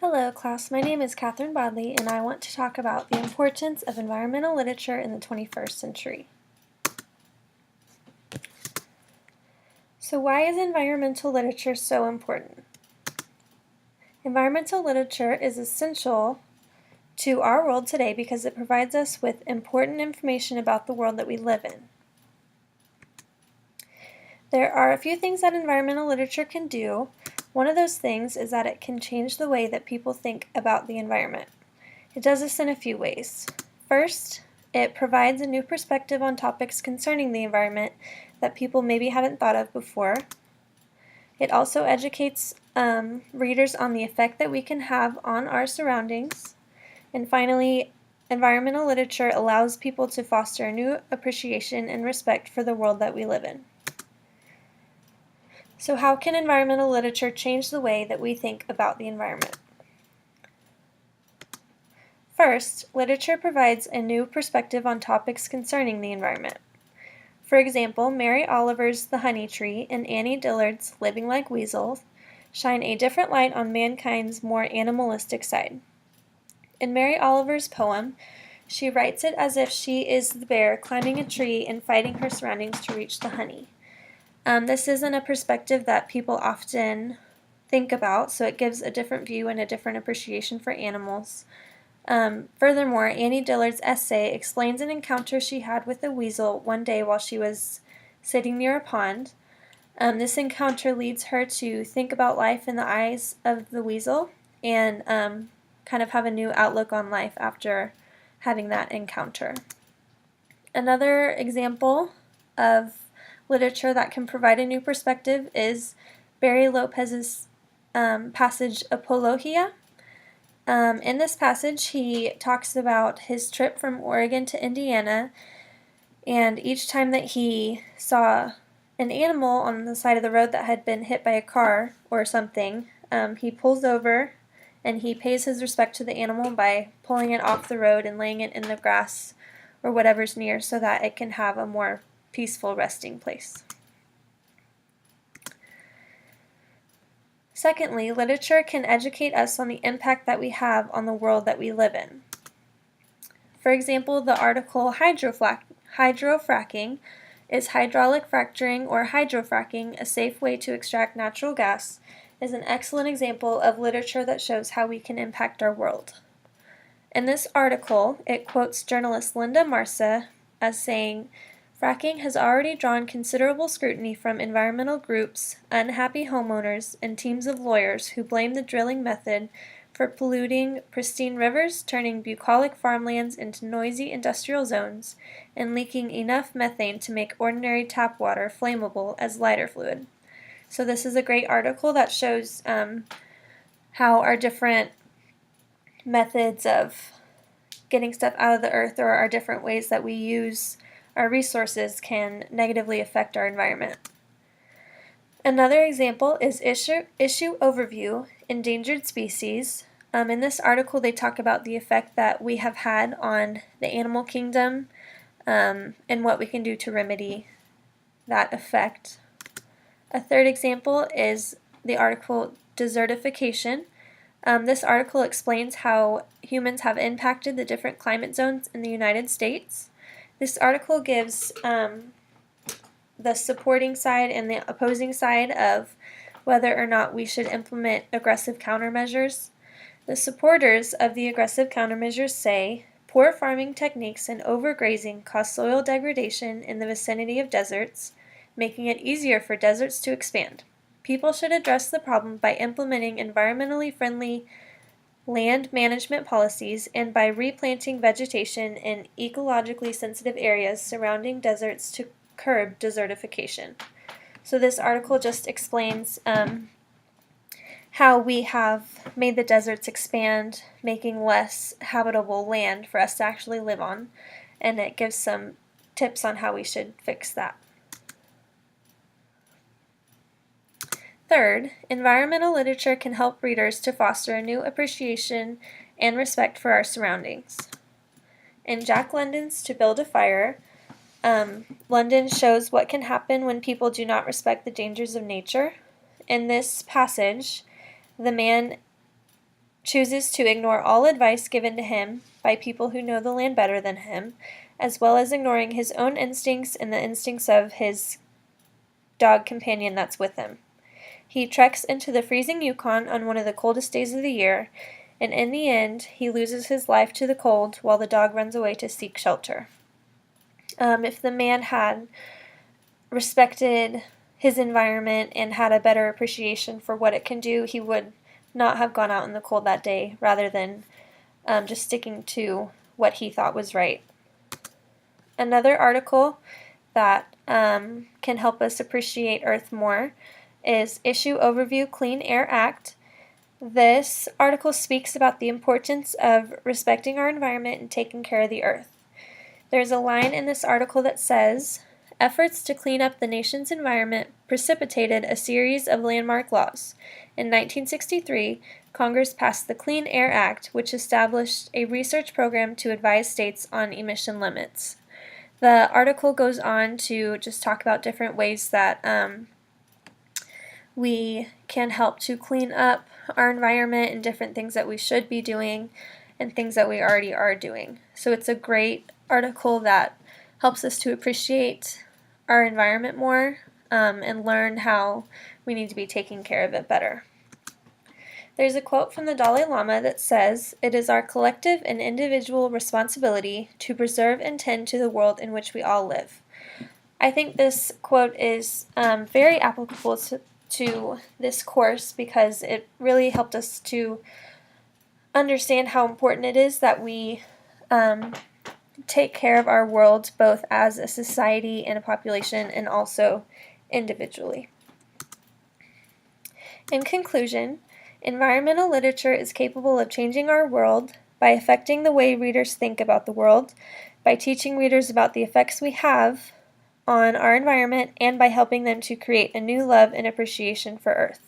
Hello class, my name is Catherine Bodley and I want to talk about the importance of environmental literature in the 21st century. So why is environmental literature so important? Environmental literature is essential to our world today because it provides us with important information about the world that we live in. There are a few things that environmental literature can do. One of those things is that it can change the way that people think about the environment. It does this in a few ways. First, it provides a new perspective on topics concerning the environment that people maybe hadn't thought of before. It also educates readers on the effect that we can have on our surroundings. And finally, environmental literature allows people to foster a new appreciation and respect for the world that we live in. So how can environmental literature change the way that we think about the environment? First, literature provides a new perspective on topics concerning the environment. For example, Mary Oliver's The Honey Tree and Annie Dillard's Living Like Weasels shine a different light on mankind's more animalistic side. In Mary Oliver's poem, she writes it as if she is the bear climbing a tree and fighting her surroundings to reach the honey. This isn't a perspective that people often think about, so it gives a different view and a different appreciation for animals. Furthermore, Annie Dillard's essay explains an encounter she had with a weasel one day while she was sitting near a pond. This encounter leads her to think about life in the eyes of the weasel and kind of have a new outlook on life after having that encounter. Another example of literature that can provide a new perspective is Barry Lopez's passage Apologia. In this passage, he talks about his trip from Oregon to Indiana, and each time that he saw an animal on the side of the road that had been hit by a car or something, he pulls over and he pays his respect to the animal by pulling it off the road and laying it in the grass or whatever's near so that it can have a more peaceful resting place. Secondly, literature can educate us on the impact that we have on the world that we live in. For example, the article Hydrofracking, is hydraulic fracturing or hydrofracking a safe way to extract natural gas, is an excellent example of literature that shows how we can impact our world. In this article, it quotes journalist Linda Marsa as saying, "Fracking has already drawn considerable scrutiny from environmental groups, unhappy homeowners, and teams of lawyers who blame the drilling method for polluting pristine rivers, turning bucolic farmlands into noisy industrial zones, and leaking enough methane to make ordinary tap water flammable as lighter fluid." So this is a great article that shows how our different methods of getting stuff out of the earth or our different ways that we use our resources can negatively affect our environment. Another example is issue overview, endangered species. In this article they talk about the effect that we have had on the animal kingdom and what we can do to remedy that effect. A third example is the article desertification. This article explains how humans have impacted the different climate zones in the United States. This article gives the supporting side and the opposing side of whether or not we should implement aggressive countermeasures. The supporters of the aggressive countermeasures say, poor farming techniques and overgrazing cause soil degradation in the vicinity of deserts, making it easier for deserts to expand. People should address the problem by implementing environmentally friendly land management policies and by replanting vegetation in ecologically sensitive areas surrounding deserts to curb desertification. So this article just explains how we have made the deserts expand, making less habitable land for us to actually live on, and it gives some tips on how we should fix that. Third, environmental literature can help readers to foster a new appreciation and respect for our surroundings. In Jack London's To Build a Fire, London shows what can happen when people do not respect the dangers of nature. In this passage, the man chooses to ignore all advice given to him by people who know the land better than him, as well as ignoring his own instincts and the instincts of his dog companion that's with him. He treks into the freezing Yukon on one of the coldest days of the year, and in the end, he loses his life to the cold while the dog runs away to seek shelter. If the man had respected his environment and had a better appreciation for what it can do, he would not have gone out in the cold that day rather than just sticking to what he thought was right. Another article that can help us appreciate Earth more is Issue Overview Clean Air Act. This article speaks about the importance of respecting our environment and taking care of the Earth. There's a line in this article that says, efforts to clean up the nation's environment precipitated a series of landmark laws. In 1963, Congress passed the Clean Air Act, which established a research program to advise states on emission limits. The article goes on to just talk about different ways that we can help to clean up our environment and different things that we should be doing and things that we already are doing. So it's a great article that helps us to appreciate our environment more and learn how we need to be taking care of it better. There's a quote from the Dalai Lama that says, "It is our collective and individual responsibility to preserve and tend to the world in which we all live." I think this quote is very applicable to this course because it really helped us to understand how important it is that we take care of our world both as a society and a population and also individually. In conclusion, environmental literature is capable of changing our world by affecting the way readers think about the world, by teaching readers about the effects we have on our environment, and by helping them to create a new love and appreciation for Earth.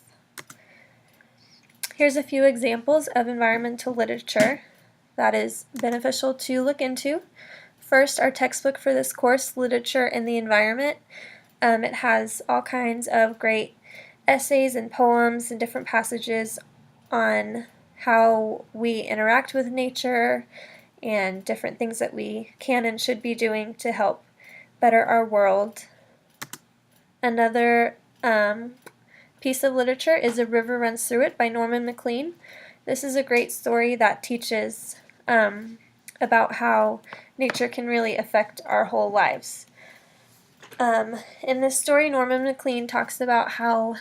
Here's a few examples of environmental literature that is beneficial to look into. First, our textbook for this course, Literature and the Environment. It has all kinds of great essays and poems and different passages on how we interact with nature and different things that we can and should be doing to help better our world. Another piece of literature is A River Runs Through It by Norman Maclean. This is a great story that teaches about how nature can really affect our whole lives. In this story, Norman Maclean talks about how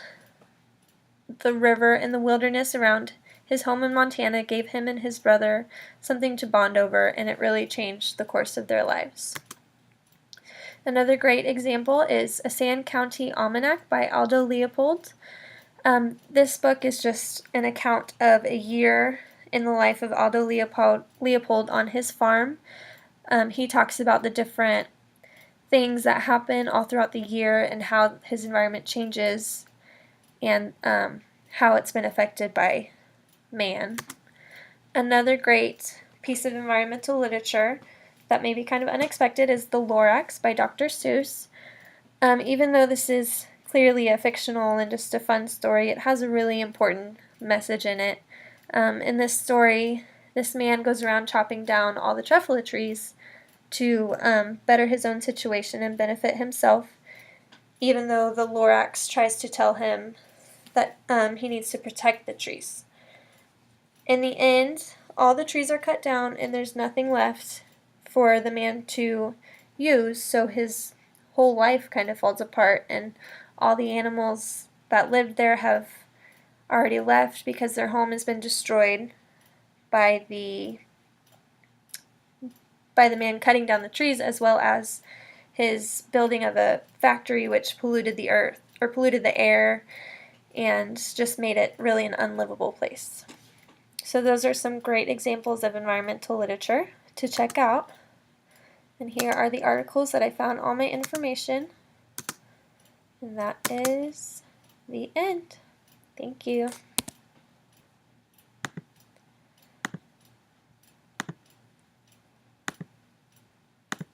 the river and the wilderness around his home in Montana gave him and his brother something to bond over, and it really changed the course of their lives. Another great example is A Sand County Almanac by Aldo Leopold. This book is just an account of a year in the life of Aldo Leopold on his farm. He talks about the different things that happen all throughout the year and how his environment changes and how it's been affected by man. Another great piece of environmental literature that may be kind of unexpected is The Lorax by Dr. Seuss. Even though this is clearly a fictional and just a fun story, it has a really important message in it. In this story, this man goes around chopping down all the truffula trees to better his own situation and benefit himself, even though the Lorax tries to tell him that he needs to protect the trees. In the end, all the trees are cut down and there's nothing left for the man to use, so his whole life kind of falls apart, and all the animals that lived there have already left because their home has been destroyed by the man cutting down the trees, as well as his building of a factory which polluted the earth or polluted the air and just made it really an unlivable place. So those are some great examples of environmental literature to check out. And here are the articles that I found all my information. And that is the end. Thank you.